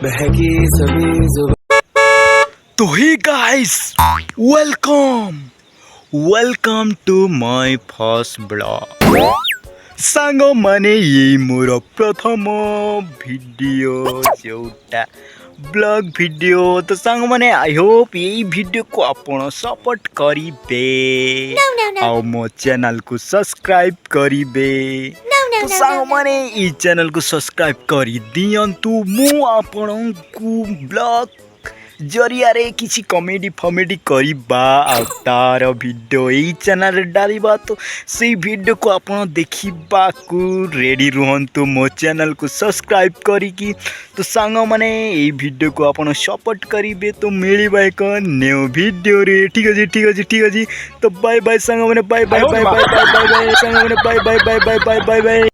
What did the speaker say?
बहकी सभी जुबान। तो hey guys, welcome to my first blog. Song माने ये मोर प्रथम वीडियो जोटा ब्लॉग वीडियो। तो सांग माने आई होप ये वीडियो को आपण सपोर्ट करिबे और मो चैनल को सब्सक्राइब करिबे। तो सांग माने ई चैनल को सब्सक्राइब करी दियंतु। मु आपण को ब्लॉग जरिया रे किसी कॉमेडी फमेडी करिबा आ तार वीडियो यही चैनल रे डालिबा। तो से वीडियो को आपण देखिबा को रेडी रुहंतु मो चैनल को सब्सक्राइब करिकी। तो सांग माने ए वीडियो को आपण सपोर्ट करिबे तो मिलिबा एक न्यू वीडियो रे। ठीक अछि। तो बाय बाय सांग माने, बाय बाय सांग माने, बाय बाय बाय बाय।